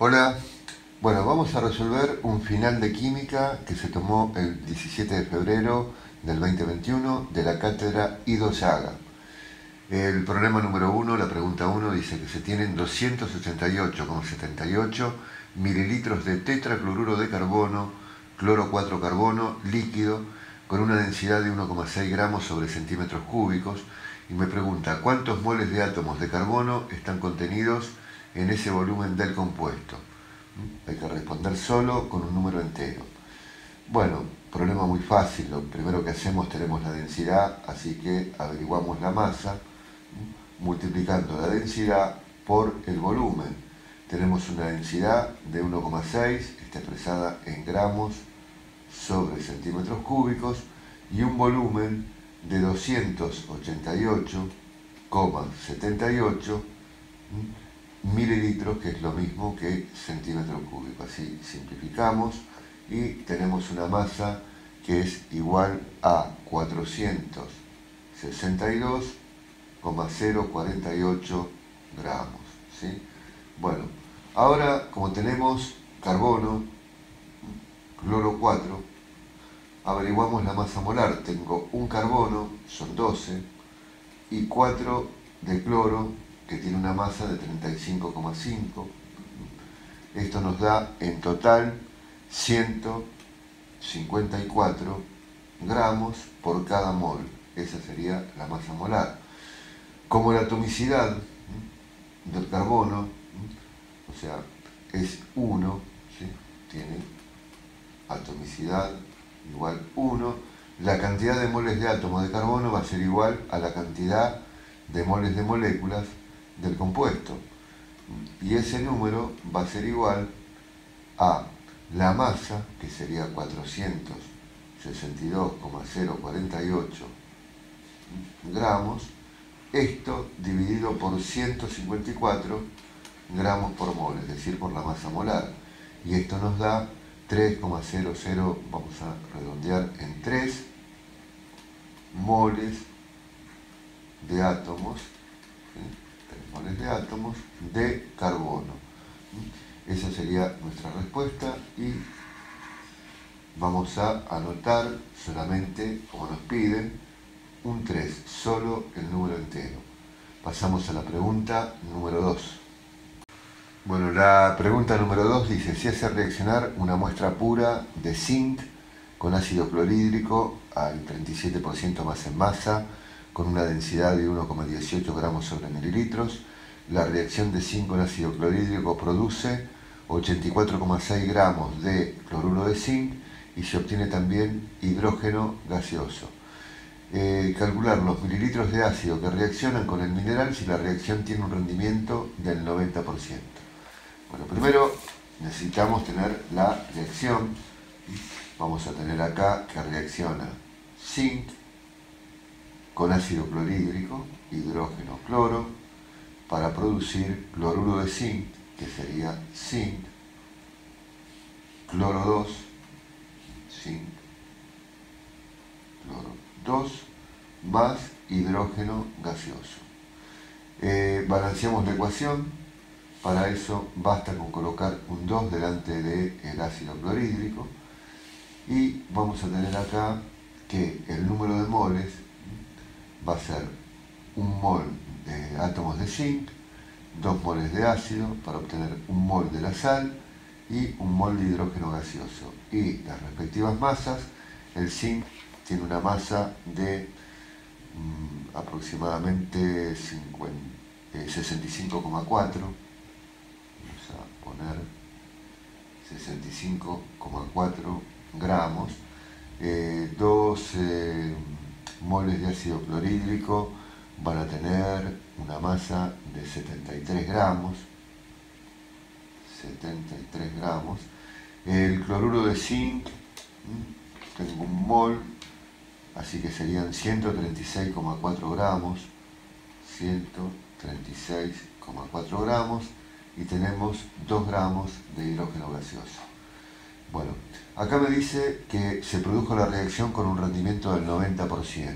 Hola, bueno, vamos a resolver un final de química que se tomó el 17 de febrero del 2021 de la cátedra Ido Llaga. El problema número 1, la pregunta 1, dice que se tienen 268,78 mililitros de tetracloruro de carbono, cloro 4 carbono, líquido, con una densidad de 1,6 gramos sobre centímetros cúbicos, y me pregunta cuántos moles de átomos de carbono están contenidos en ese volumen del compuesto. Hay que responder solo con un número entero. Bueno, problema muy fácil. Lo primero que hacemos, tenemos la densidad, así que averiguamos la masa multiplicando la densidad por el volumen. Tenemos una densidad de 1,6, está expresada en gramos sobre centímetros cúbicos, y un volumen de 288,78 mililitros, que es lo mismo que centímetros cúbicos. Así simplificamos y tenemos una masa que es igual a 462,048 gramos. ¿Sí? Bueno, ahora como tenemos carbono, cloro 4, averiguamos la masa molar. Tengo un carbono, son 12, y 4 de cloro, que tiene una masa de 35,5. Esto nos da en total 154 gramos por cada mol. Esa sería la masa molar. Como la atomicidad del carbono, o sea, es 1, ¿sí? Tiene atomicidad igual 1, la cantidad de moles de átomo de carbono va a ser igual a la cantidad de moles de moléculas del compuesto, y ese número va a ser igual a la masa, que sería 462,048 gramos, esto dividido por 154 gramos por mol, es decir, por la masa molar, y esto nos da 3,00, vamos a redondear en 3 moles de átomos, ¿sí? 3 moles de átomos de carbono. Esa sería nuestra respuesta, y vamos a anotar solamente, como nos piden, un 3, solo el número entero. Pasamos a la pregunta número 2. Bueno, la pregunta número 2 dice: si hace reaccionar una muestra pura de zinc con ácido clorhídrico al 37% más en masa, con una densidad de 1,18 gramos sobre mililitros, la reacción de zinc con ácido clorhídrico produce 84,6 gramos de cloruro de zinc y se obtiene también hidrógeno gaseoso. Calcular los mililitros de ácido que reaccionan con el mineral si la reacción tiene un rendimiento del 90%. Bueno, primero necesitamos tener la reacción. Vamos a tener acá que reacciona zinc con ácido clorhídrico, hidrógeno, cloro, para producir cloruro de zinc, que sería zinc, cloro 2, zinc, cloro 2, más hidrógeno gaseoso. Balanceamos la ecuación. Para eso basta con colocar un 2 delante del ácido clorhídrico, y vamos a tener acá que el número de moles va a ser un mol de átomos de zinc, 2 moles de ácido para obtener un mol de la sal y un mol de hidrógeno gaseoso. Y las respectivas masas: el zinc tiene una masa de aproximadamente 65,4. Vamos a poner 65,4 gramos. 2 moles de ácido clorhídrico van a tener una masa de 73 gramos. 73 gramos. El cloruro de zinc, tengo un mol, así que serían 136,4 gramos. 136,4 gramos. Y tenemos 2 gramos de hidrógeno gaseoso. Bueno, acá me dice que se produjo la reacción con un rendimiento del 90%.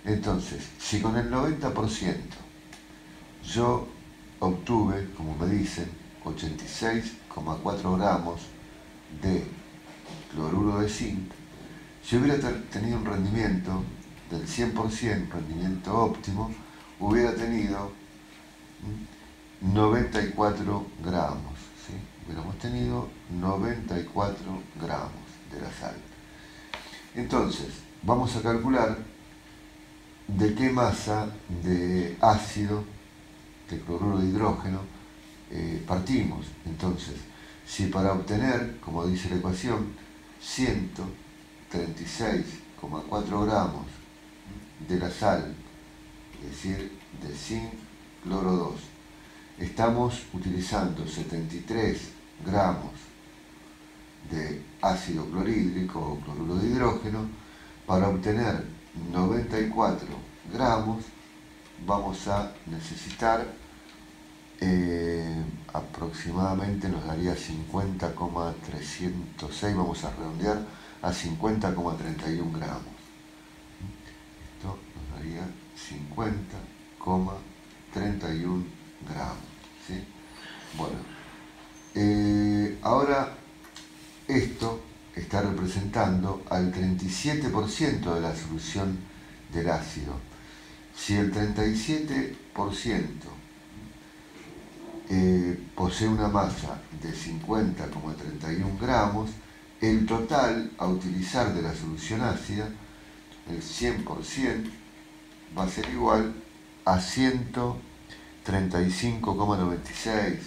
Entonces, si con el 90% yo obtuve, como me dicen, 86,4 gramos de cloruro de zinc, si hubiera tenido un rendimiento del 100%, rendimiento óptimo, hubiera tenido 94 gramos, ¿sí? Hubiéramos tenido 94 gramos de la sal. Entonces, vamos a calcular de qué masa de ácido, de cloruro de hidrógeno, partimos. Entonces, si para obtener, como dice la ecuación, 136,4 gramos de la sal, es decir, de zinc cloro 2, estamos utilizando 73 gramos de ácido clorhídrico o cloruro de hidrógeno, para obtener 94 gramos vamos a necesitar aproximadamente, nos daría 50,306, vamos a redondear a 50,31 gramos. Esto nos daría 50,31 gramos, ¿sí? Bueno, ahora esto está representando al 37% de la solución del ácido. Si el 37% posee una masa de 50,31 gramos, el total a utilizar de la solución ácida, el 100%, va a ser igual a 135,96.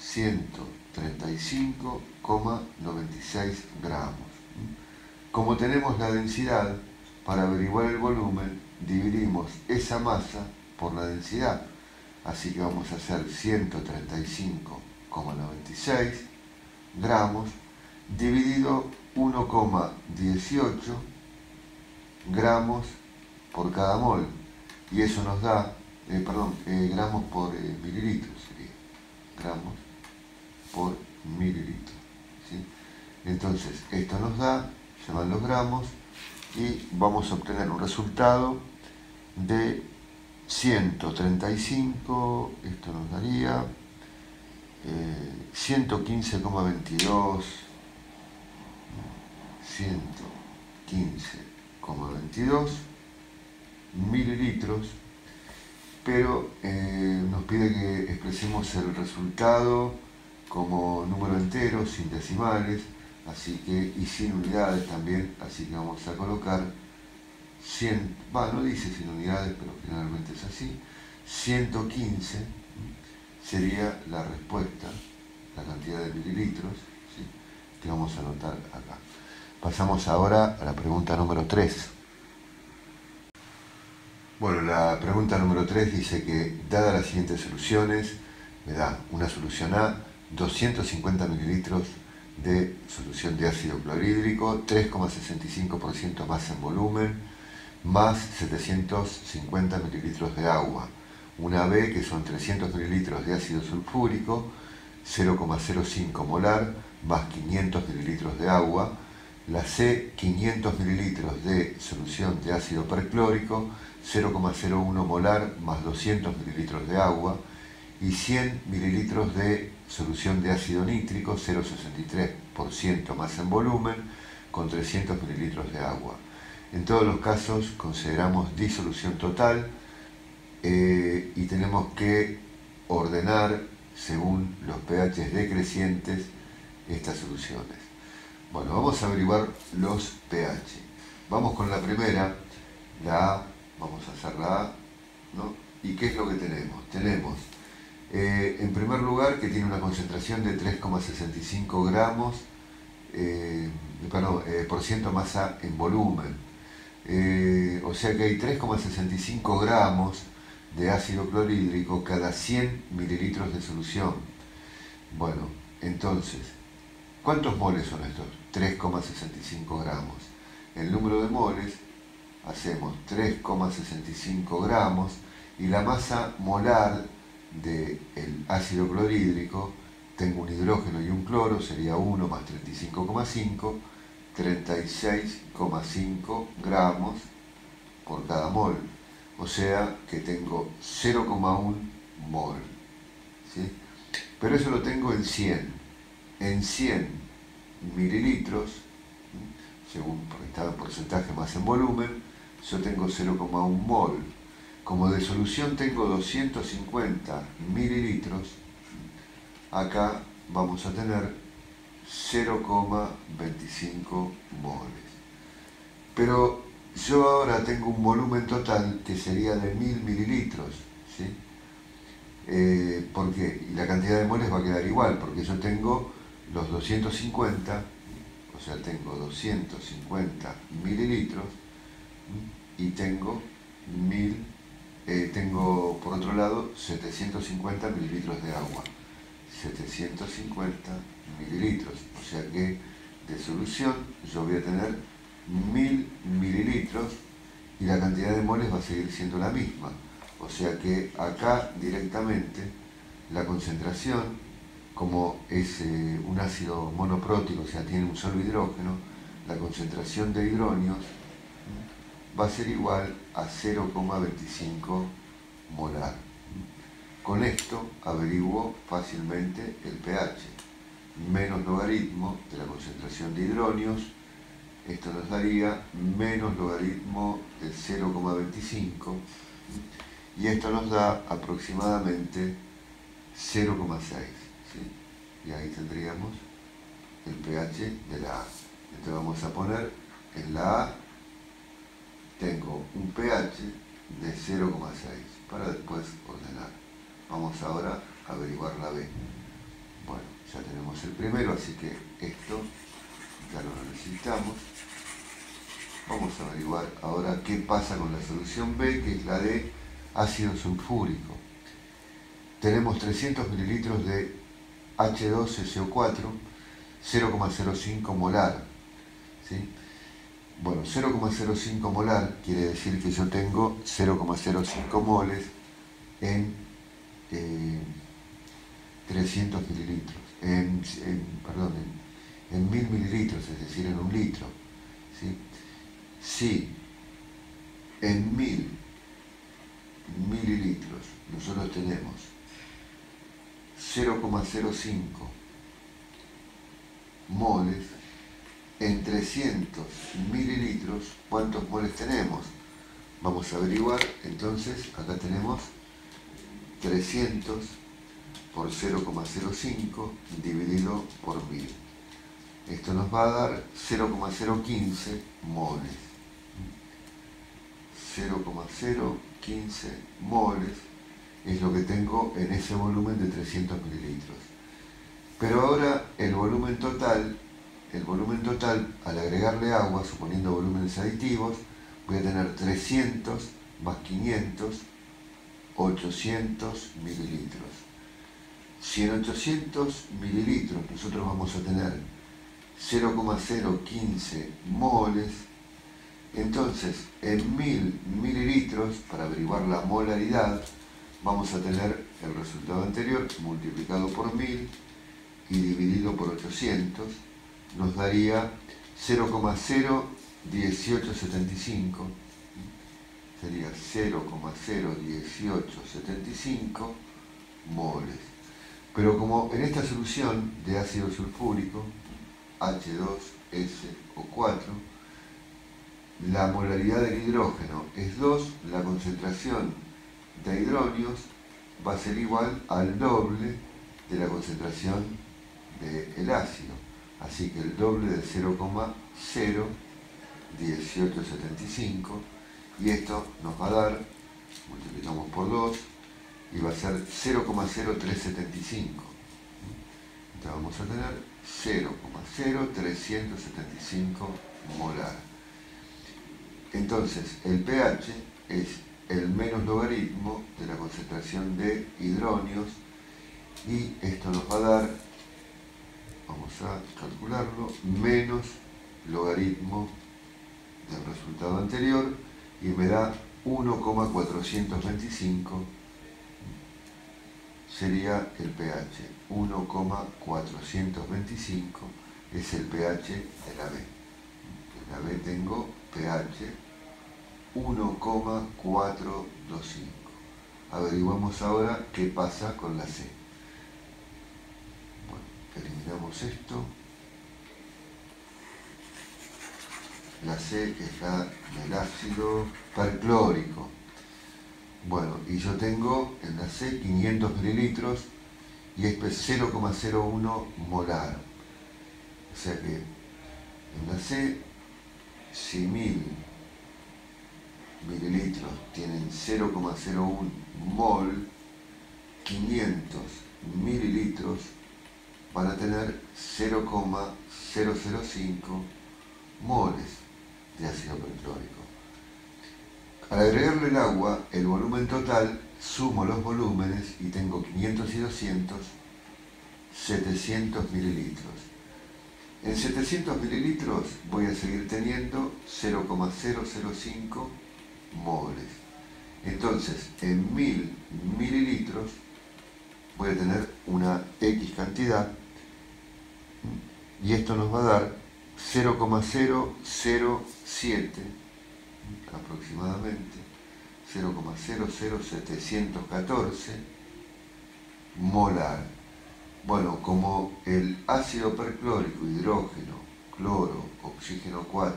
135,96 gramos. Como tenemos la densidad, para averiguar el volumen, dividimos esa masa por la densidad. Así que vamos a hacer 135,96 gramos dividido 1,18 gramos por cada mol. Y eso nos da, gramos por mililitros sería. Gramos por mililitro, ¿sí? Entonces, esto nos da, se van los gramos, y vamos a obtener un resultado de 135, esto nos daría 115,22 mililitros, pero nos pide que expresemos el resultado como número entero, sin decimales, así que, y sin unidades también, así que vamos a colocar 100, no dice sin unidades, pero generalmente es así, 115 sería la respuesta, la cantidad de mililitros, ¿sí?, que vamos a anotar acá. Pasamos ahora a la pregunta número 3. Bueno, la pregunta número 3 dice que, dadas las siguientes soluciones, me da una solución A, 250 mililitros de solución de ácido clorhídrico, 3,65% más en volumen, más 750 mililitros de agua. Una B, que son 300 mililitros de ácido sulfúrico, 0,05 molar, más 500 mililitros de agua. La C, 500 mililitros de solución de ácido perclórico, 0,01 molar, más 200 mililitros de agua. Y 100 mililitros de solución de ácido nítrico, 0,63% más en volumen, con 300 mililitros de agua. En todos los casos consideramos disolución total y tenemos que ordenar según los pH decrecientes estas soluciones. Bueno, vamos a averiguar los pH. Vamos con la primera, la A, vamos a hacer la A, ¿no? ¿Y qué es lo que tenemos? Tenemos, en primer lugar, que tiene una concentración de 3,65 gramos por ciento masa en volumen. O sea que hay 3,65 gramos de ácido clorhídrico cada 100 mililitros de solución. Bueno, entonces, ¿cuántos moles son estos? 3,65 gramos. El número de moles, hacemos 3,65 gramos, y la masa molar del ácido clorhídrico, tengo un hidrógeno y un cloro, sería 1 más 35,5, 36,5 gramos por cada mol. O sea que tengo 0,1 mol, ¿sí? pero eso lo tengo en 100. En 100 mililitros, según porque está en porcentaje más en volumen, yo tengo 0,1 mol. Como de solución tengo 250 mililitros, acá vamos a tener 0,25 moles. Pero yo ahora tengo un volumen total que sería de 1000 mililitros, ¿sí? ¿Por qué? Y la cantidad de moles va a quedar igual, porque yo tengo los 250, o sea, tengo 250 mililitros y tengo tengo por otro lado 750 mililitros de agua. 750 mililitros, o sea que de solución yo voy a tener 1000 mililitros y la cantidad de moles va a seguir siendo la misma. O sea que acá directamente la concentración, como es un ácido monoprótico, o sea, tiene un solo hidrógeno, la concentración de hidronios va a ser igual a 0,25 molar. Con esto averiguo fácilmente el pH, menos logaritmo de la concentración de hidronios, esto nos daría menos logaritmo del 0,25 y esto nos da aproximadamente 0,6, ¿sí? Y ahí tendríamos el pH de la A. Entonces vamos a poner en la A, tengo un pH de 0,6 para después ordenar. Vamos ahora a averiguar la B. Bueno, ya tenemos el primero, así que esto ya no lo necesitamos. Vamos a averiguar ahora qué pasa con la solución B, que es la de ácido sulfúrico. Tenemos 300 mililitros de H2SO4, 0,05 molar, ¿sí? Bueno, 0,05 molar quiere decir que yo tengo 0,05 moles en 300 mililitros, en 1000 mililitros, es decir, en un litro, ¿sí? Si en 1000 mililitros nosotros tenemos 0,05 moles, en 300 mililitros, ¿cuántos moles tenemos? Vamos a averiguar, entonces, acá tenemos 300 por 0,05 dividido por 1000. Esto nos va a dar 0,015 moles. 0,015 moles es lo que tengo en ese volumen de 300 mililitros. Pero ahora el volumen total, al agregarle agua, suponiendo volúmenes aditivos, voy a tener 300 más 500, 800 mililitros. Si en 800 mililitros nosotros vamos a tener 0,015 moles, entonces en 1000 mililitros, para averiguar la molaridad, vamos a tener el resultado anterior multiplicado por 1000 y dividido por 800, nos daría 0,01875, sería 0,01875 moles. Pero como en esta solución de ácido sulfúrico, H2SO4, la molaridad del hidrógeno es 2, la concentración de hidronios va a ser igual al doble de la concentración del ácido. Así que el doble de 0,01875, y esto nos va a dar, multiplicamos por 2, y va a ser 0,0375. Entonces vamos a tener 0,0375 molar. Entonces el pH es el menos logaritmo de la concentración de hidronios y esto nos va a dar, vamos a calcularlo, menos logaritmo del resultado anterior y me da 1,425 sería el pH. 1,425 es el pH de la B. En la B tengo pH 1,425. Averiguamos ahora qué pasa con la C. eliminamos esto. La C es la del ácido perclórico. Bueno, y yo tengo en la C 500 mililitros y esto es 0,01 molar. O sea que en la C, si 1000 mililitros tienen 0,01 mol, 500 mililitros van a tener 0,005 moles de ácido perclórico. Al agregarle el agua, el volumen total, sumo los volúmenes y tengo 500 y 200, 700 mililitros. En 700 mililitros voy a seguir teniendo 0,005 moles. Entonces, en 1000 mililitros voy a tener una X cantidad y esto nos va a dar 0,007 aproximadamente 0,00714 molar. Bueno, como el ácido perclórico, hidrógeno, cloro, oxígeno 4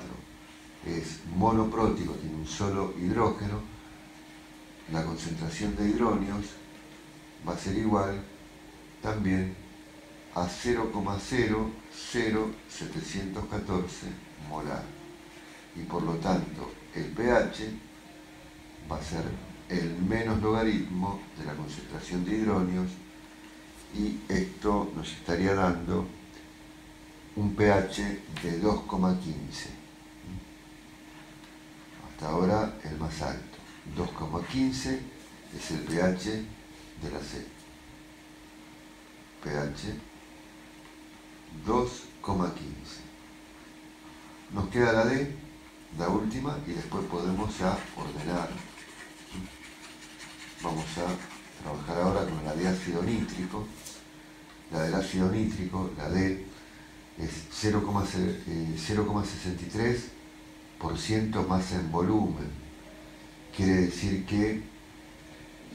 es monoprótico, tiene un solo hidrógeno, la concentración de hidronios va a ser igual también a 0,00714 molar. Y por lo tanto, el pH va a ser el menos logaritmo de la concentración de hidronios y esto nos estaría dando un pH de 2,15. Hasta ahora el más alto. 2,15 es el pH de la C. pH 2,15. Nos queda la D, la última, y después podemos ya ordenar. Vamos a trabajar ahora con la de ácido nítrico. La del ácido nítrico, la D, es 0,63% más en volumen. Quiere decir que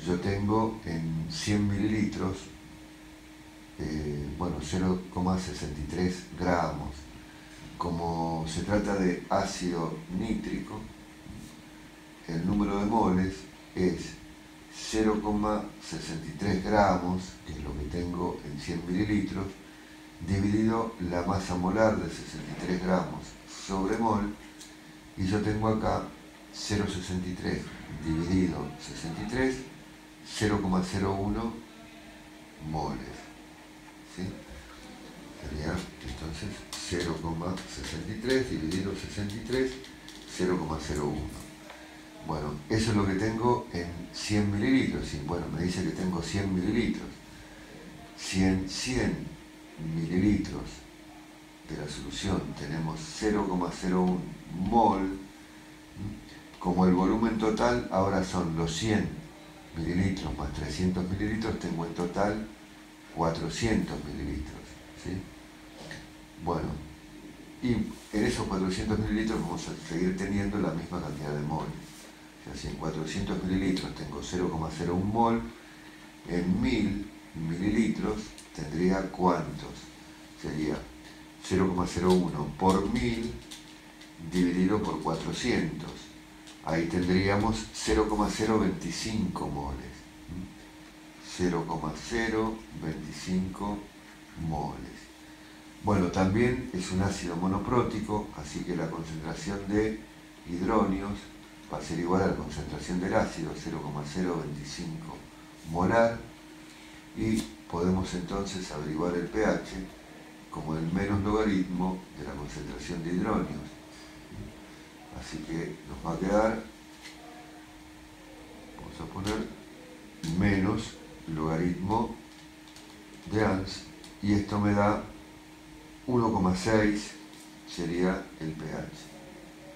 yo tengo en 100 mililitros, 0,63 gramos. Como se trata de ácido nítrico, el número de moles es 0,63 gramos, que es lo que tengo en 100 mililitros, dividido la masa molar de 63 gramos sobre mol, y yo tengo acá 0,63 dividido 63, 0,01 moles. ¿Sí? Sería entonces 0,63 dividido 63, 0,01. Bueno, eso es lo que tengo en 100 mililitros. Y bueno, me dice que tengo 100 mililitros. Si en 100 mililitros de la solución tenemos 0,01 mol, como el volumen total ahora son los 100 mililitros más 300 mililitros, tengo en total 400 mililitros. ¿Sí? Bueno, y en esos 400 mililitros vamos a seguir teniendo la misma cantidad de mol. O sea, si en 400 mililitros tengo 0,01 mol, en 1000 mililitros tendría ¿cuántos? Sería 0,01 por 1000 dividido por 400. Ahí tendríamos 0,025 moles. 0,025 moles. Bueno, también es un ácido monoprótico, así que la concentración de hidronios va a ser igual a la concentración del ácido, 0,025 molar, y podemos entonces averiguar el pH como el menos logaritmo de la concentración de hidronios. Así que nos va a quedar, vamos a poner, menos logaritmo de ANS, y esto me da 1,6 sería el pH.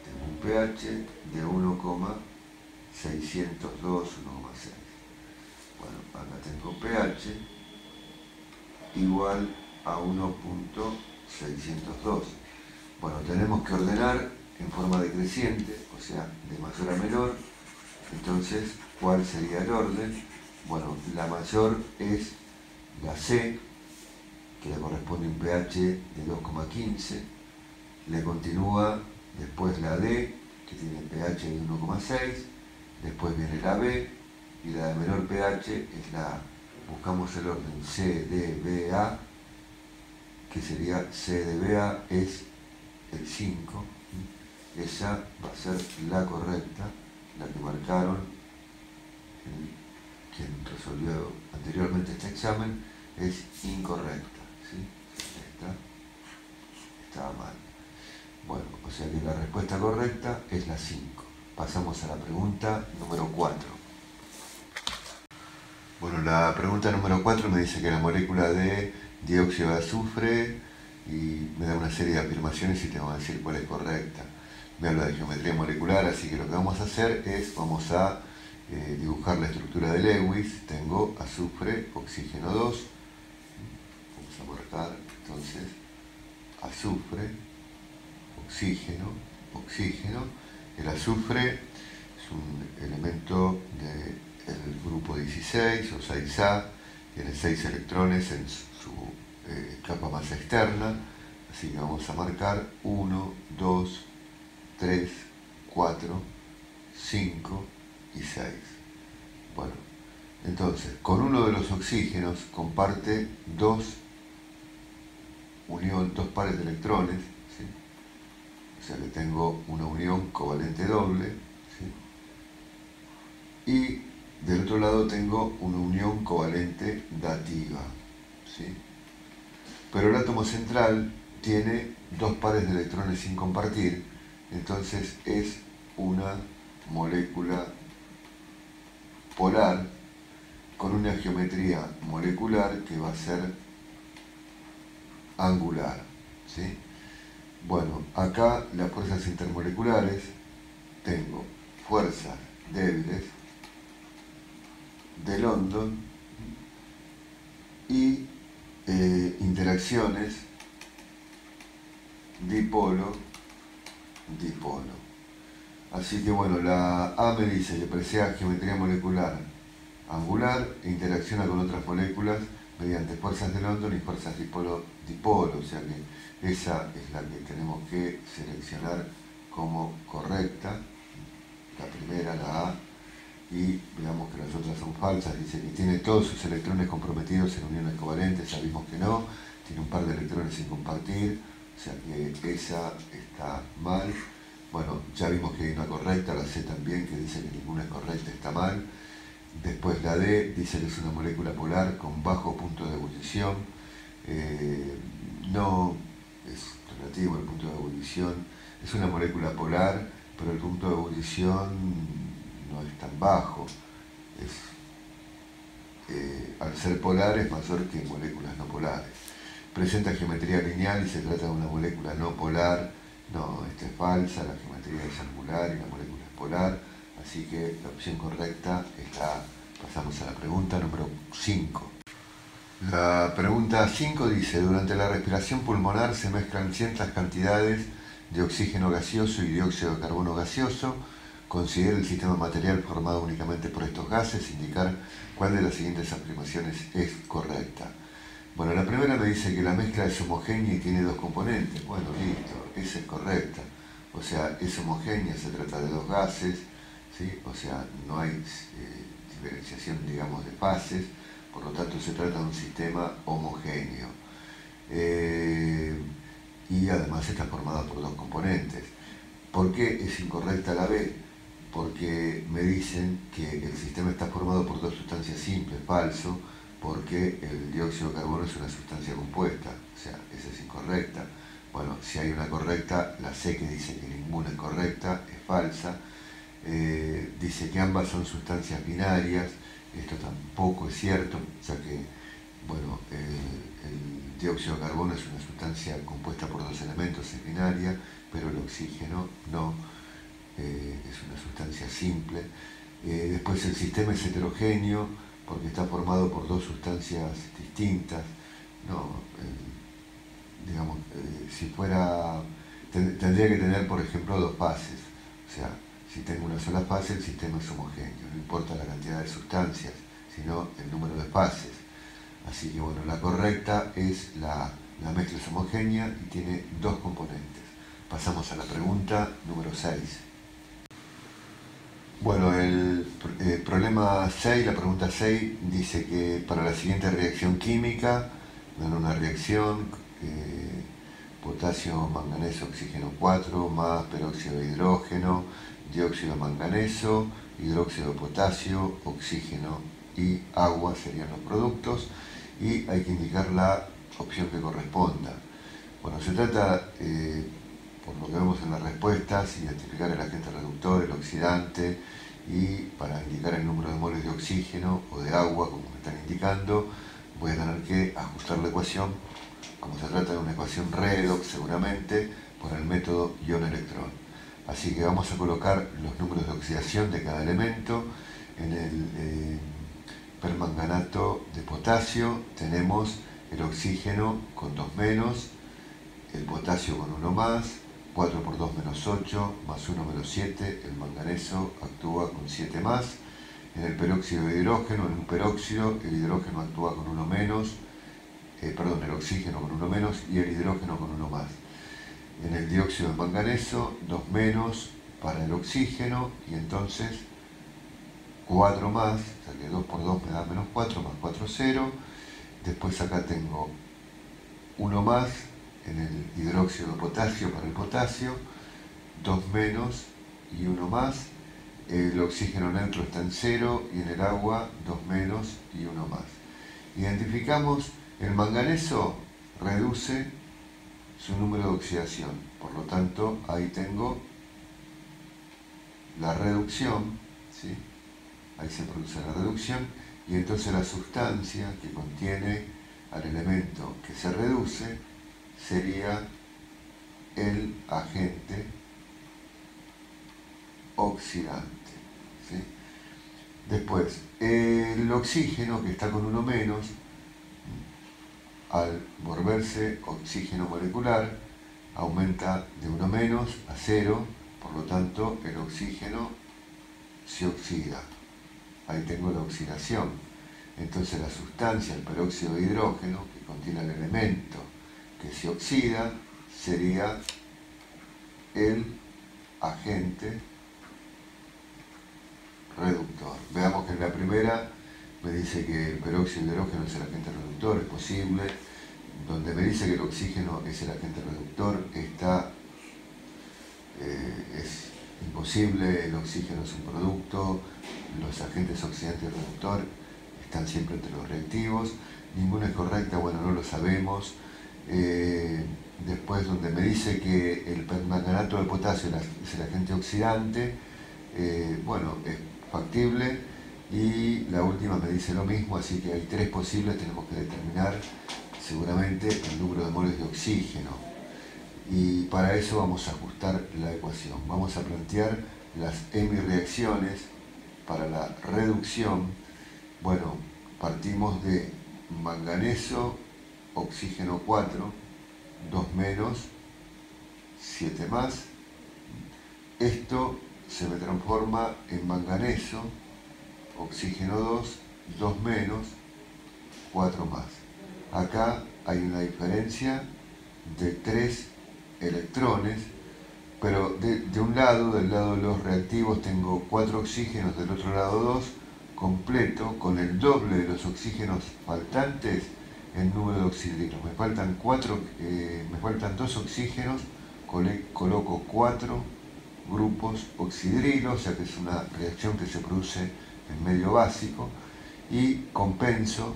Tengo un pH de 1,602, 1,6. Bueno, acá tengo pH igual a 1,602. Bueno, tenemos que ordenar en forma decreciente, o sea, de mayor a menor. Entonces, ¿cuál sería el orden? Bueno, la mayor es la C, que le corresponde un pH de 2,15. Le continúa después la D, que tiene pH de 1,6. Después viene la B, y la de menor pH es la, buscamos el orden C, D, B, A, que sería C de B, A es el 5. Esa va a ser la correcta, la que marcaron quien resolvió anteriormente este examen, es incorrecta, ¿sí? Esta estaba mal. Bueno, o sea que la respuesta correcta es la 5. Pasamos a la pregunta número 4. Bueno, la pregunta número 4 me dice que la molécula de dióxido de azufre, y me da una serie de afirmaciones y tengo que decir cuál es correcta. Me habla de geometría molecular, así que lo que vamos a hacer es, vamos a dibujar la estructura de Lewis. Tengo azufre, oxígeno 2. Vamos a marcar entonces azufre, oxígeno, oxígeno. El azufre es un elemento del grupo 16 o 6A, tiene 6 electrones en su capa más externa, así que vamos a marcar 1, 2, 3, 4, 5 y 6. Bueno, entonces, con uno de los oxígenos comparte dos pares de electrones, ¿sí? O sea que tengo una unión covalente doble, ¿sí? Y del otro lado tengo una unión covalente dativa, ¿sí? Pero el átomo central tiene dos pares de electrones sin compartir, entonces es una molécula polar con una geometría molecular que va a ser angular, ¿sí? Bueno, acá las fuerzas intermoleculares, tengo fuerzas débiles de London y interacciones dipolo-dipolo. Así que bueno, la A me dice que presea geometría molecular angular e interacciona con otras moléculas mediante fuerzas de London y fuerzas dipolo-dipolo, o sea que esa es la que tenemos que seleccionar como correcta, la primera, la A, y veamos que las otras son falsas. Dice que tiene todos sus electrones comprometidos en uniones covalentes, ya vimos que no, tiene un par de electrones sin compartir, o sea que esa está mal. Bueno, ya vimos que hay una correcta, la C también, que dice que ninguna es correcta, está mal. Después la D dice que es una molécula polar con bajo punto de ebullición. No es relativo el punto de ebullición, es una molécula polar, pero el punto de ebullición no es tan bajo. Al ser polar es mayor que moléculas no polares. Presenta geometría lineal y se trata de una molécula no polar. No, esta es falsa, la geometría es angular y la molécula es polar, así que la opción correcta es la A. Pasamos a la pregunta número 5. La pregunta 5 dice: durante la respiración pulmonar se mezclan ciertas cantidades de oxígeno gaseoso y dióxido de carbono gaseoso. Considera el sistema material formado únicamente por estos gases, indicar cuál de las siguientes afirmaciones es correcta. Bueno, la primera me dice que la mezcla es homogénea y tiene dos componentes. Bueno, listo, esa es correcta. O sea, es homogénea, se trata de dos gases, ¿sí? O sea, no hay diferenciación, digamos, de fases, por lo tanto se trata de un sistema homogéneo. Y además está formada por dos componentes. ¿Por qué es incorrecta la B? Porque me dicen que el sistema está formado por dos sustancias simples, falso, porque el dióxido de carbono es una sustancia compuesta, o sea, esa es incorrecta. Bueno, si hay una correcta, la C, que dice que ninguna es correcta, es falsa. Dice que ambas son sustancias binarias, esto tampoco es cierto, ya que, bueno, el dióxido de carbono es una sustancia compuesta por dos elementos, es binaria, pero el oxígeno no, es una sustancia simple. Después el sistema es heterogéneo, porque está formado por dos sustancias distintas. No, digamos, si fuera, tendría que tener, por ejemplo, dos fases. O sea, si tengo una sola fase, el sistema es homogéneo, no importa la cantidad de sustancias, sino el número de fases. Así que bueno, la correcta es la mezcla es homogénea y tiene dos componentes. Pasamos a la pregunta número 6. Bueno, el problema 6, la pregunta 6, dice que para la siguiente reacción química, dan una reacción potasio, manganeso, oxígeno 4, más peróxido de hidrógeno, dióxido de manganeso, hidróxido de potasio, oxígeno y agua serían los productos, y hay que indicar la opción que corresponda. Bueno, se trata, por lo que vemos en las respuestas, identificar el agente reductor, el oxidante, y para indicar el número de moles de oxígeno o de agua, como me están indicando, voy a tener que ajustar la ecuación, como se trata de una ecuación redox seguramente, por el método ion-electrón. Así que vamos a colocar los números de oxidación de cada elemento. En el permanganato de potasio tenemos el oxígeno con 2 menos, el potasio con 1 más, 4 por 2 menos 8, más 1 menos 7, el manganeso actúa con 7 más. En el peróxido de hidrógeno, en un peróxido, el hidrógeno actúa con 1 menos, el oxígeno con 1 menos y el hidrógeno con 1 más. En el dióxido de manganeso, 2 menos para el oxígeno y entonces 4 más, o sea que 2 por 2 me da menos 4, más 4, 0. Después acá tengo 1 más en el hidróxido de potasio para el potasio, 2 menos y 1 más. El oxígeno neutro está en 0 y en el agua 2 menos y 1 más. Identificamos el manganeso reduce su número de oxidación, por lo tanto ahí tengo la reducción, ¿sí? Ahí se produce la reducción y entonces la sustancia que contiene al elemento que se reduce sería el agente oxidante, ¿sí? Después, el oxígeno que está con 1 menos, al volverse oxígeno molecular, aumenta de 1 menos a 0, por lo tanto el oxígeno se oxida. Ahí tengo la oxidación. Entonces la sustancia, el peróxido de hidrógeno, que contiene el elemento que se oxida, sería el agente reductor. Veamos que en la primera me dice que el peróxido de hidrógeno es el agente reductor, es posible. Donde me dice que el oxígeno es el agente reductor, es imposible, el oxígeno es un producto, los agentes oxidantes y reductor están siempre entre los reactivos, ninguna es correcta, bueno, no lo sabemos. Después donde me dice que el permanganato de potasio es el agente oxidante, bueno, es factible, y la última me dice lo mismo, así que hay 3 posibles, tenemos que determinar seguramente el número de moles de oxígeno, y para eso vamos a ajustar la ecuación. Vamos a plantear las hemireacciones para la reducción. Bueno, partimos de manganeso, oxígeno 4, 2 menos, 7 más. Esto se me transforma en manganeso, oxígeno 2, 2 menos, 4 más. Acá hay una diferencia de 3 electrones, pero de un lado, del lado de los reactivos, tengo 4 oxígenos, del otro lado 2, completo, con el doble de los oxígenos faltantes en número de oxidrilos. Me faltan 2 oxígenos, coloco 4 grupos oxidrilos, ya que es una reacción que se produce en medio básico, y compenso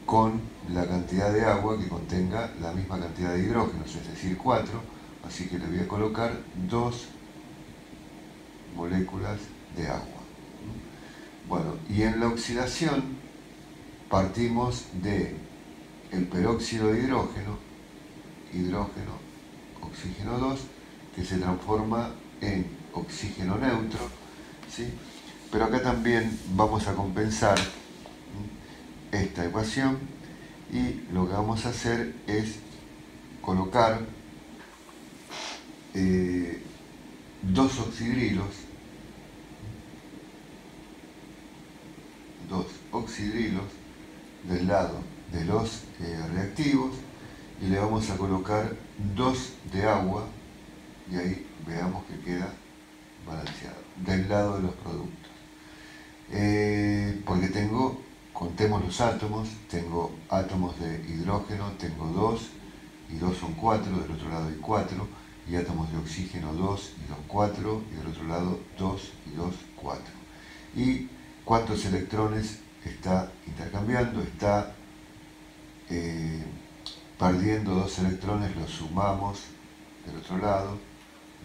con la cantidad de agua que contenga la misma cantidad de hidrógenos, es decir, 4, así que le voy a colocar 2 moléculas de agua. Bueno, y en la oxidación partimos de el peróxido de hidrógeno, oxígeno 2, que se transforma en oxígeno neutro, ¿sí? Pero acá también vamos a compensar esta ecuación y lo que vamos a hacer es colocar 2 oxidrilos, del lado de los reactivos y le vamos a colocar 2 de agua y ahí veamos que queda balanceado del lado de los productos. Porque contemos los átomos, tengo átomos de hidrógeno, tengo 2 y 2 son 4, del otro lado hay 4, y átomos de oxígeno 2 y 2, 4, y del otro lado 2 y 2, 4. ¿Y cuántos electrones está intercambiando? Está perdiendo 2 electrones, los sumamos del otro lado,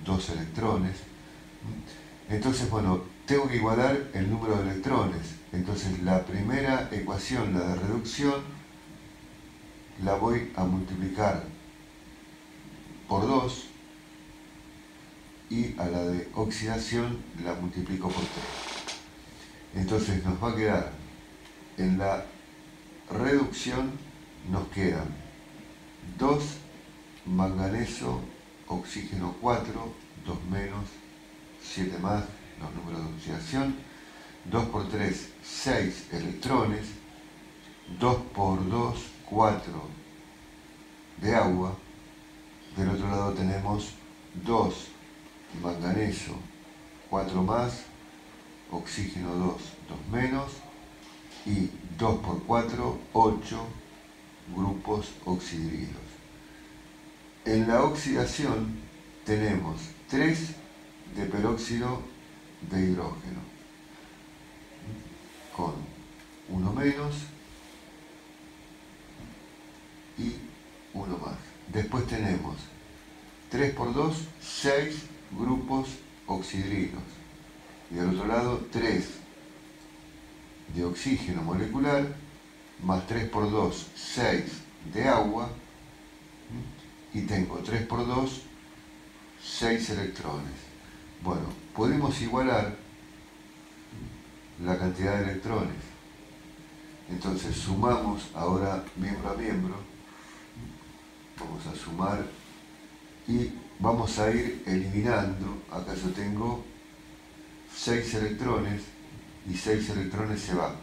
2 electrones. Entonces, bueno, tengo que igualar el número de electrones. Entonces, la primera ecuación, la de reducción, la voy a multiplicar por 2 y a la de oxidación la multiplico por 3. Entonces, nos va a quedar en la reducción, nos quedan 2 manganeso, oxígeno 4, 2 menos, 7 más, los números de oxidación, 2 por 3, 6 electrones, 2 por 2, 4 de agua, del otro lado tenemos 2 manganeso, 4 más, oxígeno 2, 2 menos, y 2 por 4, 8 grupos oxidrilos. En la oxidación tenemos 3 de peróxido de hidrógeno, con 1 menos y 1 más. Después tenemos 3 por 2, 6 grupos oxidrilos. Y del otro lado 3 de oxígeno molecular, más 3 por 2, 6 de agua, y tengo 3 por 2, 6 electrones. Bueno, podemos igualar la cantidad de electrones. Entonces sumamos ahora miembro a miembro, vamos a sumar y vamos a ir eliminando. Acá yo tengo 6 electrones y 6 electrones se van.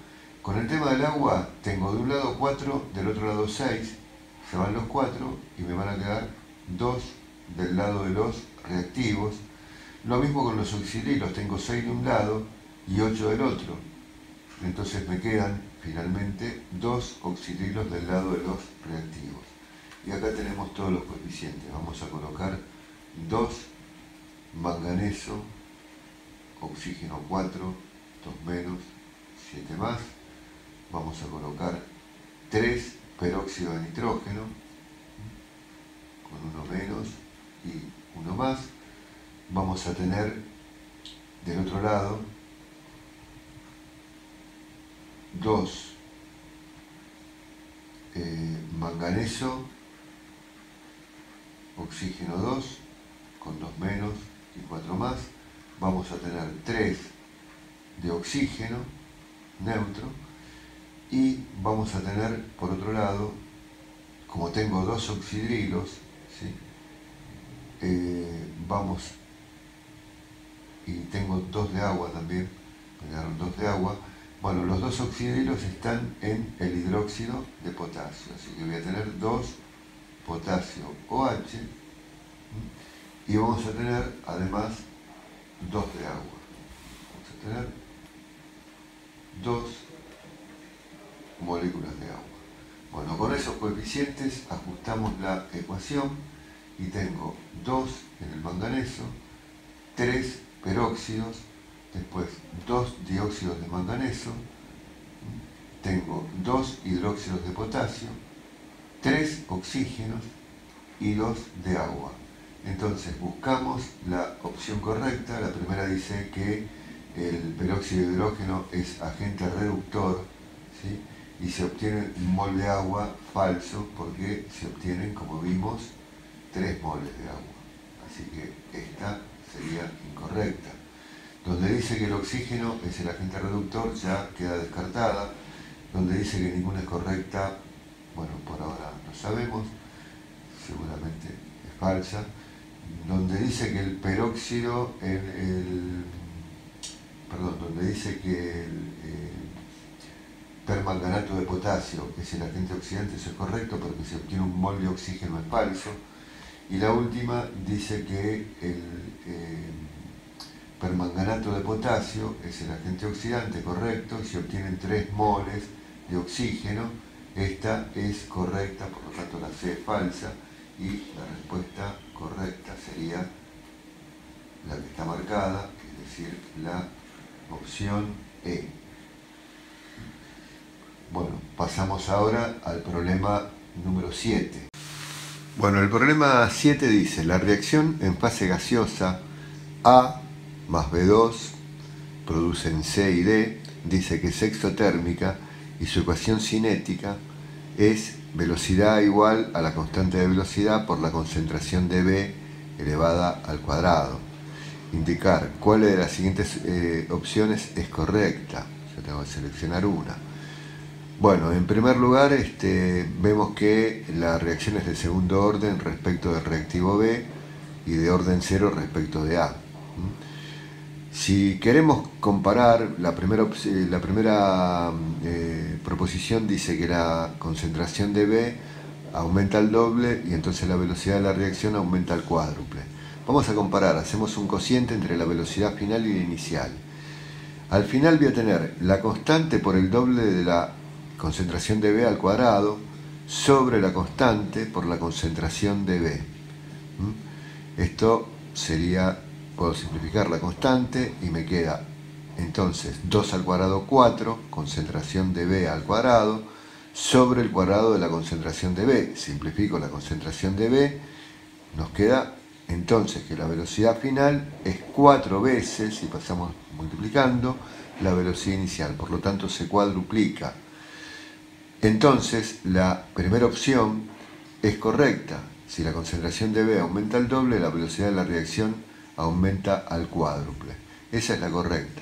Con el tema del agua tengo de un lado 4, del otro lado 6, se van los 4 y me van a quedar 2 del lado de los reactivos. Lo mismo con los oxidrilos, tengo 6 de un lado y 8 del otro. Entonces me quedan finalmente 2 oxidrilos del lado de los reactivos. Y acá tenemos todos los coeficientes. Vamos a colocar 2 manganeso, oxígeno 4, 2 menos, 7 más. Vamos a colocar 3 peróxido de nitrógeno, con 1 menos y 1 más. Vamos a tener del otro lado 2 manganeso, oxígeno 2, con 2 menos y 4 más. Vamos a tener 3 de oxígeno neutro y vamos a tener por otro lado, como tengo 2 oxidrilos, ¿sí? Y tengo 2 de agua también, me quedaron 2 de agua. Bueno, los 2 oxidrilos están en el hidróxido de potasio, así que voy a tener 2 potasio OH y vamos a tener además 2 de agua. Vamos a tener 2 moléculas de agua. Bueno, con esos coeficientes ajustamos la ecuación y tengo 2 en el manganeso, 3 peróxidos, después 2 dióxidos de manganeso, tengo 2 hidróxidos de potasio, 3 oxígenos y 2 de agua. Entonces buscamos la opción correcta. La primera dice que el peróxido de hidrógeno es agente reductor, ¿sí? Y se obtiene un mol de agua falso porque se obtienen, como vimos, 3 moles de agua. Así que esta sería incorrecta. Donde dice que el oxígeno es el agente reductor ya queda descartada. Donde dice que ninguna es correcta, bueno, por ahora no sabemos, seguramente es falsa. Donde dice que el peróxido, donde dice que permanganato de potasio es el agente oxidante, eso es correcto, porque se obtiene un mol de oxígeno es falso. Y la última dice que el permanganato de potasio es el agente oxidante, correcto, y se obtienen 3 moles de oxígeno. Esta es correcta, por lo tanto la C es falsa, y la respuesta correcta sería la que está marcada, es decir, la opción E. Bueno, pasamos ahora al problema número 7. Bueno, el problema 7 dice, la reacción en fase gaseosa A más B2 producen C y D, dice que es exotérmica y su ecuación cinética es velocidad igual a la constante de velocidad por la concentración de B elevada al cuadrado. Indicar cuál de las siguientes opciones es correcta. Yo tengo que seleccionar una. Bueno, en primer lugar vemos que la reacción es de segundo orden respecto del reactivo B y de orden 0 respecto de A. Si queremos comparar, la primera proposición dice que la concentración de B aumenta al doble y entonces la velocidad de la reacción aumenta al cuádruple. Vamos a comparar, hacemos un cociente entre la velocidad final y la inicial. Al final voy a tener la constante por el doble de la concentración de B al cuadrado sobre la constante por la concentración de B. Esto sería, puedo simplificar la constante y me queda entonces 2 al cuadrado 4, concentración de B al cuadrado, sobre el cuadrado de la concentración de B. Simplifico la concentración de B, nos queda entonces que la velocidad final es 4 veces, si pasamos multiplicando, la velocidad inicial, por lo tanto se cuadruplica. Entonces la primera opción es correcta. Si la concentración de B aumenta al doble, la velocidad de la reacción aumenta al cuádruple. Esa es la correcta.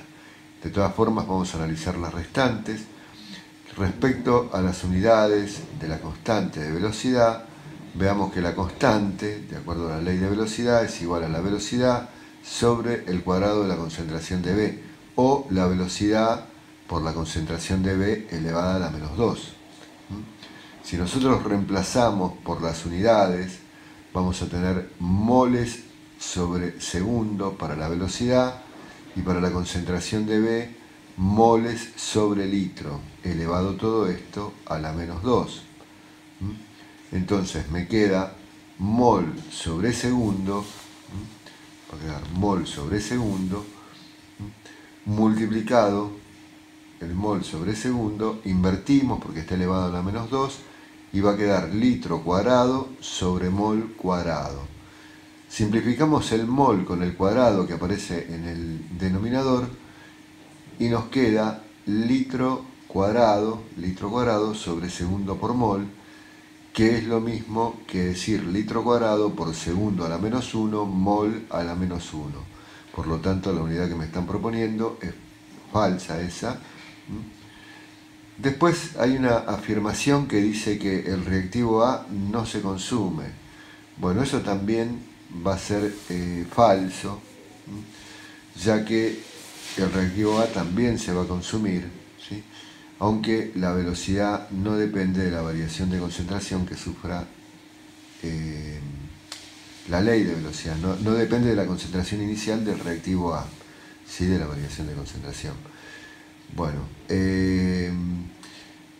De todas formas vamos a analizar las restantes. Respecto a las unidades de la constante de velocidad, veamos que la constante, de acuerdo a la ley de velocidad, es igual a la velocidad sobre el cuadrado de la concentración de B, o la velocidad por la concentración de B elevada a la menos 2. Si nosotros reemplazamos por las unidades, vamos a tener moles sobre segundo para la velocidad y para la concentración de B, moles sobre litro, elevado todo esto a la menos 2. Entonces me queda mol sobre segundo, va a quedar mol sobre segundo, multiplicado el mol sobre segundo, invertimos porque está elevado a la menos 2, y va a quedar litro cuadrado sobre mol cuadrado. Simplificamos el mol con el cuadrado que aparece en el denominador y nos queda litro cuadrado sobre segundo por mol, que es lo mismo que decir litro cuadrado por segundo a la menos 1, mol a la menos 1. Por lo tanto, la unidad que me están proponiendo es falsa esa. Después hay una afirmación que dice que el reactivo A no se consume. Bueno, eso también va a ser falso, ya que el reactivo A también se va a consumir, ¿sí? Aunque la velocidad no depende de la variación de concentración que sufra la ley de velocidad, no depende de la concentración inicial del reactivo A, ¿sí? De la variación de concentración. Bueno,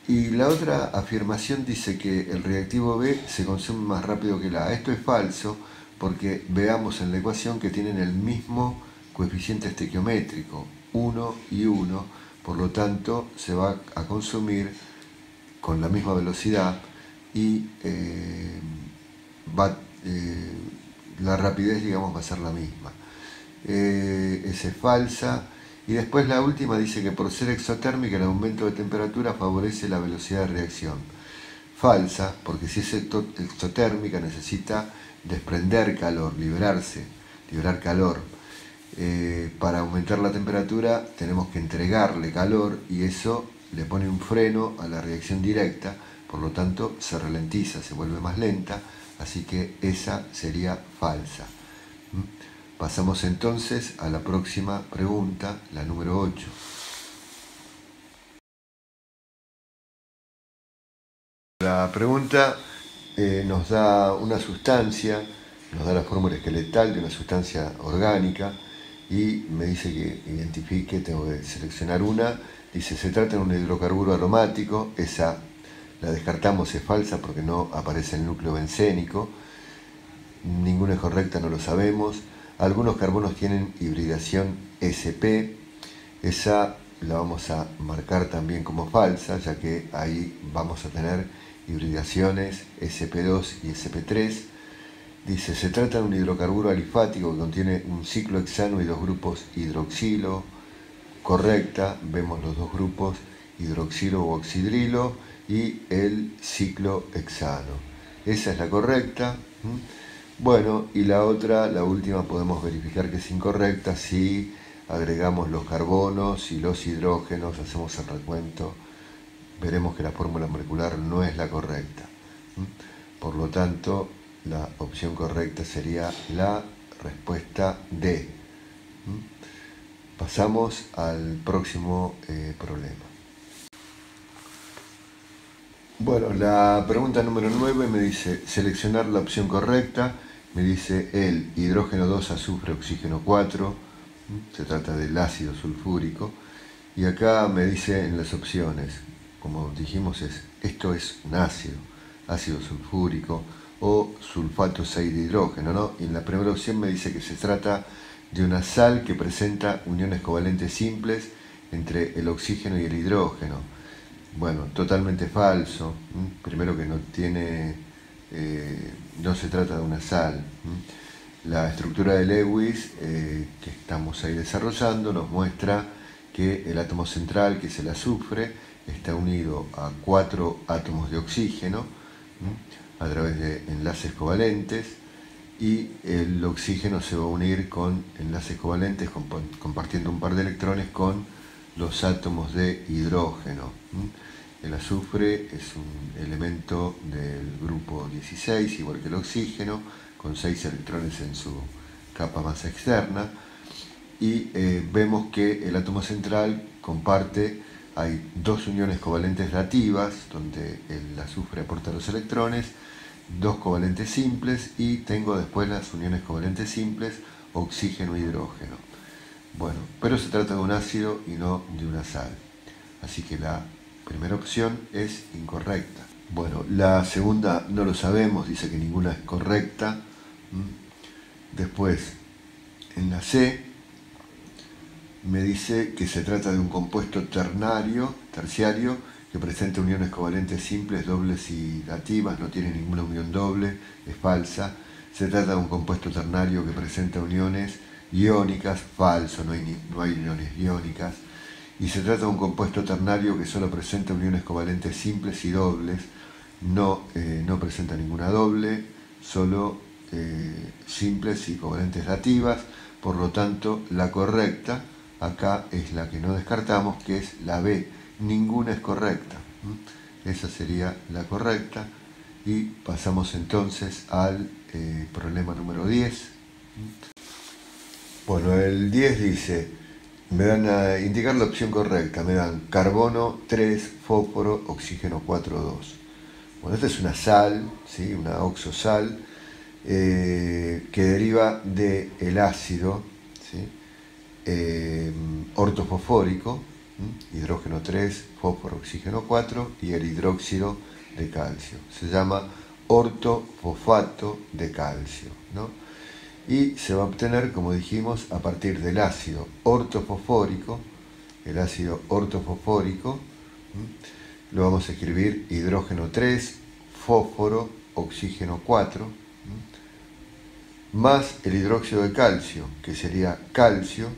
y la otra afirmación dice que el reactivo B se consume más rápido que el A. Esto es falso porque veamos en la ecuación que tienen el mismo coeficiente estequiométrico, 1 y 1, por lo tanto se va a consumir con la misma velocidad y la rapidez, digamos, va a ser la misma. Esa es falsa. Y después la última dice que por ser exotérmica el aumento de temperatura favorece la velocidad de reacción. Falsa, porque si es exotérmica necesita desprender calor, liberar calor. Para aumentar la temperatura tenemos que entregarle calor y eso le pone un freno a la reacción directa, por lo tanto se ralentiza, se vuelve más lenta, así que esa sería falsa. Pasamos entonces a la próxima pregunta, la número 8. La pregunta nos da una sustancia, nos da la fórmula esqueletal de una sustancia orgánica y me dice que identifique, tengo que seleccionar una. Dice, se trata de un hidrocarburo aromático, esa la descartamos, es falsa porque no aparece el núcleo bencénico. Ninguna es correcta, no lo sabemos. Algunos carbonos tienen hibridación sp, esa la vamos a marcar también como falsa, ya que ahí vamos a tener hibridaciones sp2 y sp3. Dice, se trata de un hidrocarburo alifático que contiene un ciclo hexano y dos grupos hidroxilo. Correcta, vemos los dos grupos hidroxilo o oxidrilo y el ciclo hexano. Esa es la correcta. Bueno, y la otra, la última, podemos verificar que es incorrecta si agregamos los carbonos y los hidrógenos, hacemos el recuento, veremos que la fórmula molecular no es la correcta. Por lo tanto, la opción correcta sería la respuesta D. Pasamos al próximo problema. Bueno, la pregunta número 9 me dice seleccionar la opción correcta. Me dice el hidrógeno 2, azufre, oxígeno 4. Se trata del ácido sulfúrico. Y acá me dice en las opciones, como dijimos, esto es un ácido sulfúrico o sulfato 6 de hidrógeno, ¿no? Y en la primera opción me dice que se trata de una sal que presenta uniones covalentes simples entre el oxígeno y el hidrógeno. Bueno, totalmente falso. Primero que no se trata de una sal. La estructura de Lewis que estamos ahí desarrollando nos muestra que el átomo central, que es el azufre, está unido a 4 átomos de oxígeno a través de enlaces covalentes, y el oxígeno se va a unir con enlaces covalentes compartiendo un par de electrones con los átomos de hidrógeno. El azufre es un elemento del grupo 16, igual que el oxígeno, con 6 electrones en su capa más externa, y vemos que el átomo central hay 2 uniones covalentes dativas, donde el azufre aporta los electrones, 2 covalentes simples, y tengo después las uniones covalentes simples, oxígeno e hidrógeno. Bueno, pero se trata de un ácido y no de una sal, así que la primera opción es incorrecta. Bueno, la segunda no lo sabemos, dice que ninguna es correcta. Después, en la C, me dice que se trata de un compuesto terciario, que presenta uniones covalentes simples, dobles y dativas, no tiene ninguna unión doble, es falsa. Se trata de un compuesto ternario que presenta uniones iónicas, falso, no hay uniones iónicas. Y se trata de un compuesto ternario que solo presenta uniones covalentes simples y dobles, no presenta ninguna doble, solo simples y covalentes dativas. Por lo tanto, la correcta acá es la que no descartamos, que es la B. Ninguna es correcta. Esa sería la correcta. Y pasamos entonces al problema número 10. Bueno, el 10 dice, me dan a indicar la opción correcta, me dan carbono 3, fósforo, oxígeno 4, 2. Bueno, esta es una sal, ¿sí? Una oxosal, que deriva del ácido, ¿sí? Ortofosfórico, hidrógeno 3, fósforo, oxígeno 4, y el hidróxido de calcio. Se llama ortofosfato de calcio, ¿no? Y se va a obtener, como dijimos, a partir del ácido ortofosfórico. El ácido ortofosfórico lo vamos a escribir hidrógeno 3, fósforo, oxígeno 4, más el hidróxido de calcio, que sería calcio.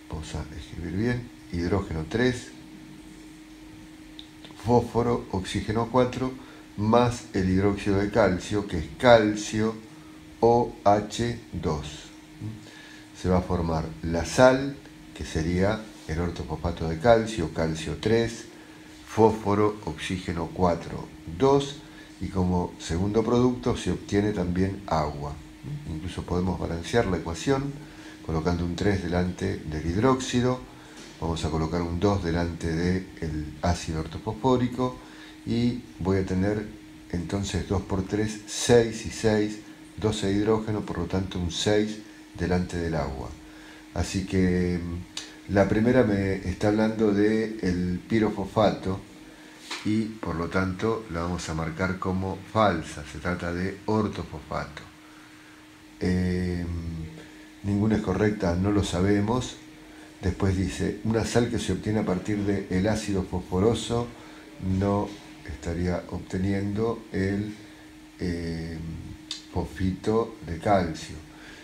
Vamos a escribir bien, hidrógeno 3, fósforo, oxígeno 4, más el hidróxido de calcio, que es calcio OH2. Se va a formar la sal, que sería el ortofosfato de calcio, calcio 3, fósforo, oxígeno 4, 2, y como segundo producto se obtiene también agua. Incluso podemos balancear la ecuación colocando un 3 delante del hidróxido, vamos a colocar un 2 delante del ácido ortofosfórico, y voy a tener entonces 2 por 3, 6 y 6, 12 hidrógeno, por lo tanto un 6 delante del agua. Así que la primera me está hablando del pirofosfato y por lo tanto la vamos a marcar como falsa, se trata de ortofosfato. Ninguna es correcta, no lo sabemos. Después dice, una sal que se obtiene a partir del ácido fosforoso no estaría obteniendo el fosfito de calcio.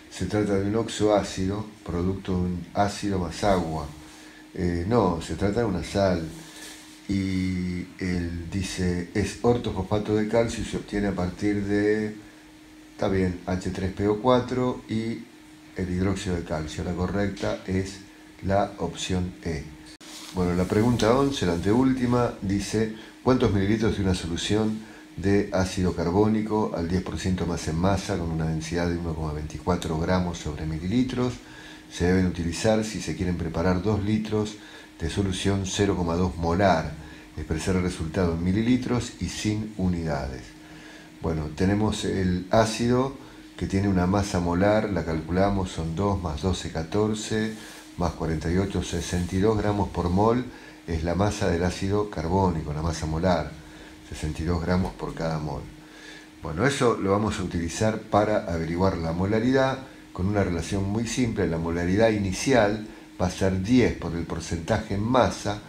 Se trata de un oxoácido, producto de un ácido más agua. No, se trata de una sal. Y él dice, es ortofosfato de calcio y se obtiene a partir de, está bien, H3PO4 y el hidróxido de calcio. La correcta es la opción E. Bueno, la pregunta 11, la anteúltima, dice, ¿cuántos mililitros de una solución de ácido carbónico al 10% más en masa con una densidad de 1,24 gramos sobre mililitros se deben utilizar si se quieren preparar 2 litros de solución 0,2 molar, expresar el resultado en mililitros y sin unidades? Bueno, tenemos el ácido que tiene una masa molar, la calculamos, son 2 más 12, 14, más 48, 62 gramos por mol, es la masa del ácido carbónico, la masa molar, 62 gramos por cada mol. Bueno, eso lo vamos a utilizar para averiguar la molaridad con una relación muy simple. La molaridad inicial va a ser 10 por el porcentaje en masa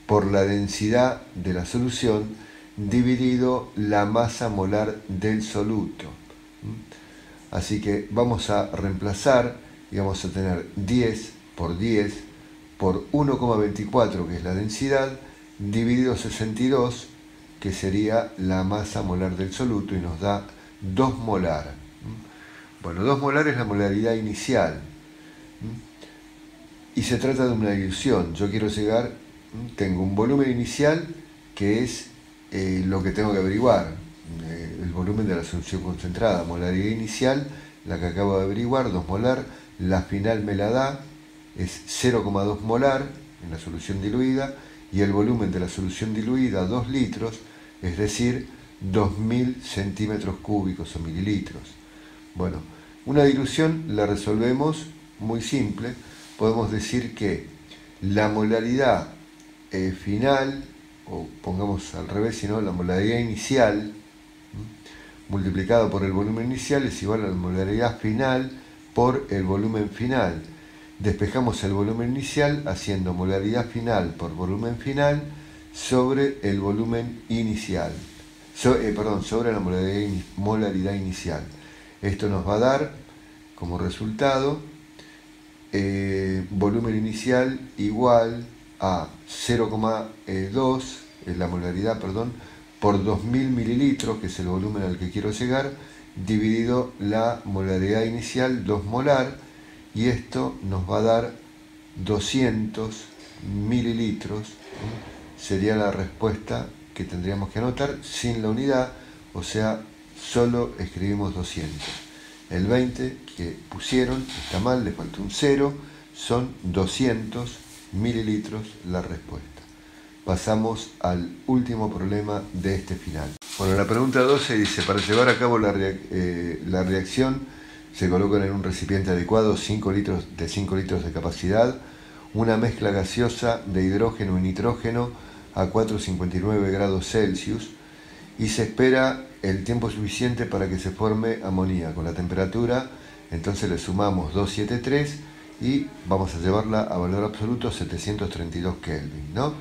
por la densidad de la solución dividido la masa molar del soluto. Así que vamos a reemplazar y vamos a tener 10 por 10 por 1,24, que es la densidad, dividido 62, que sería la masa molar del soluto, y nos da 2 molar. Bueno, 2 molar es la molaridad inicial. Y se trata de una dilución. Yo quiero llegar, tengo un volumen inicial que es lo que tengo que averiguar, el volumen de la solución concentrada. Molaridad inicial, la que acabo de averiguar, 2 molar. La final me la da, es 0,2 molar en la solución diluida, y el volumen de la solución diluida, 2 litros, es decir, 2000 centímetros cúbicos o mililitros. Bueno, una dilución la resolvemos muy simple. Podemos decir que la molaridad final, o pongamos al revés, sino la molaridad inicial multiplicado por el volumen inicial es igual a la molaridad final por el volumen final. Despejamos el volumen inicial haciendo molaridad final por volumen final sobre el volumen inicial, sobre la molaridad inicial. Esto nos va a dar como resultado volumen inicial igual a 0,2, la molaridad, por 2000 mililitros, que es el volumen al que quiero llegar, dividido la molaridad inicial, 2 molar, y esto nos va a dar 200 mililitros. Sería la respuesta que tendríamos que anotar sin la unidad, o sea, solo escribimos 200. El 20 que pusieron está mal, le faltó un 0, son 200 mililitros la respuesta. Pasamos al último problema de este final. Bueno, la pregunta 12 dice, para llevar a cabo la reacción se colocan en un recipiente adecuado 5 litros de capacidad, una mezcla gaseosa de hidrógeno y nitrógeno a 4,59 grados Celsius, y se espera el tiempo suficiente para que se forme amoníaco. La temperatura, entonces le sumamos 273 y vamos a llevarla a valor absoluto 732 Kelvin, ¿no?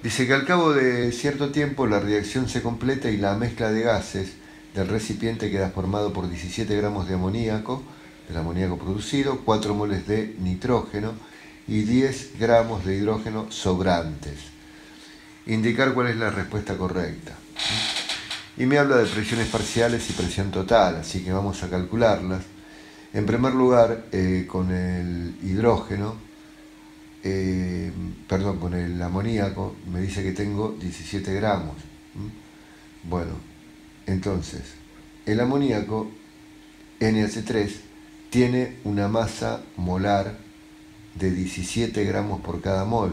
Dice que al cabo de cierto tiempo la reacción se completa y la mezcla de gases del recipiente queda formado por 17 gramos de amoníaco, del amoníaco producido, 4 moles de nitrógeno y 10 gramos de hidrógeno sobrantes. Indicar cuál es la respuesta correcta. Y me habla de presiones parciales y presión total, así que vamos a calcularlas. En primer lugar, con el hidrógeno, con el amoníaco, me dice que tengo 17 gramos. Bueno, entonces, el amoníaco, NH3, tiene una masa molar de 17 gramos por cada mol.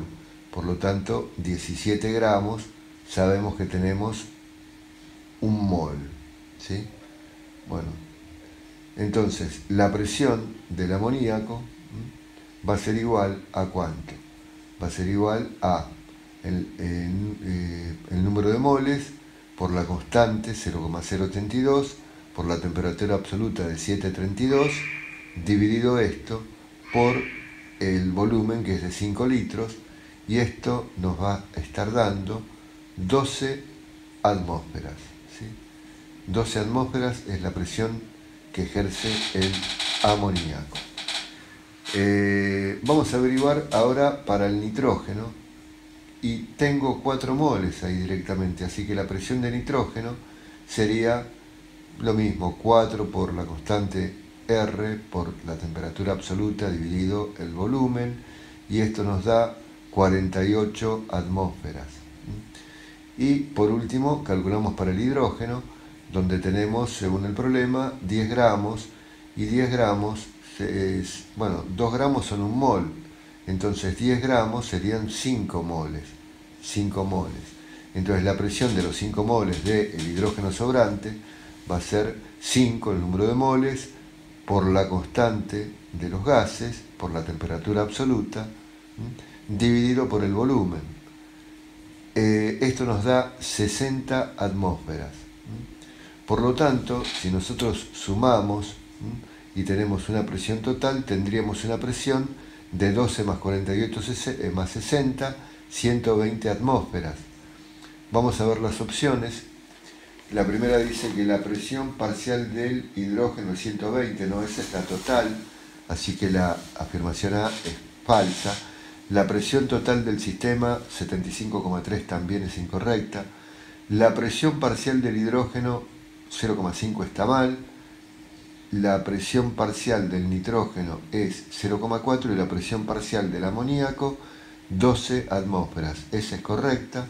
Por lo tanto, 17 gramos sabemos que tenemos un mol, ¿sí? Bueno, entonces la presión del amoníaco va a ser igual a ¿cuánto? Va a ser igual a el número de moles por la constante 0,082 por la temperatura absoluta de 732 dividido esto por el volumen, que es de 5 litros, y esto nos va a estar dando 12 atmósferas, ¿sí? 12 atmósferas es la presión que ejerce el amoníaco. Vamos a averiguar ahora para el nitrógeno, y tengo 4 moles ahí directamente, así que la presión de nitrógeno sería lo mismo, 4 por la constante R por la temperatura absoluta dividido el volumen, y esto nos da 48 atmósferas. Y por último calculamos para el hidrógeno, donde tenemos, según el problema, 10 gramos, y 10 gramos, bueno, 2 gramos son un mol, entonces 10 gramos serían 5 moles, 5 moles. Entonces la presión de los 5 moles del hidrógeno sobrante va a ser 5, el número de moles, por la constante de los gases, por la temperatura absoluta, dividido por el volumen. Esto nos da 60 atmósferas. Por lo tanto, si nosotros sumamos y tenemos una presión total, tendríamos una presión de 12 más 48 más 60, 120 atmósferas. Vamos a ver las opciones. La primera dice que la presión parcial del hidrógeno es 120, no, esa es la total, así que la afirmación A es falsa. La presión total del sistema, 75,3, también es incorrecta. La presión parcial del hidrógeno, 0,5, está mal. La presión parcial del nitrógeno es 0,4 y la presión parcial del amoníaco, 12 atmósferas. Esa es correcta.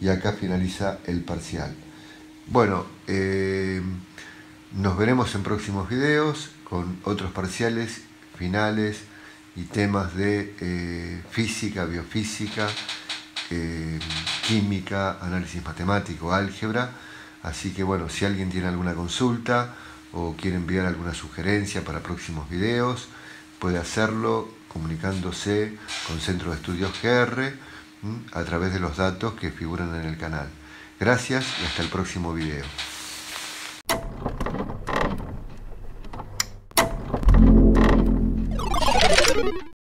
Y acá finaliza el parcial. Bueno, nos veremos en próximos videos con otros parciales finales y temas de física, biofísica, química, análisis matemático, álgebra. Así que bueno, si alguien tiene alguna consulta o quiere enviar alguna sugerencia para próximos videos, puede hacerlo comunicándose con Centro de Estudios GR a través de los datos que figuran en el canal. Gracias y hasta el próximo video.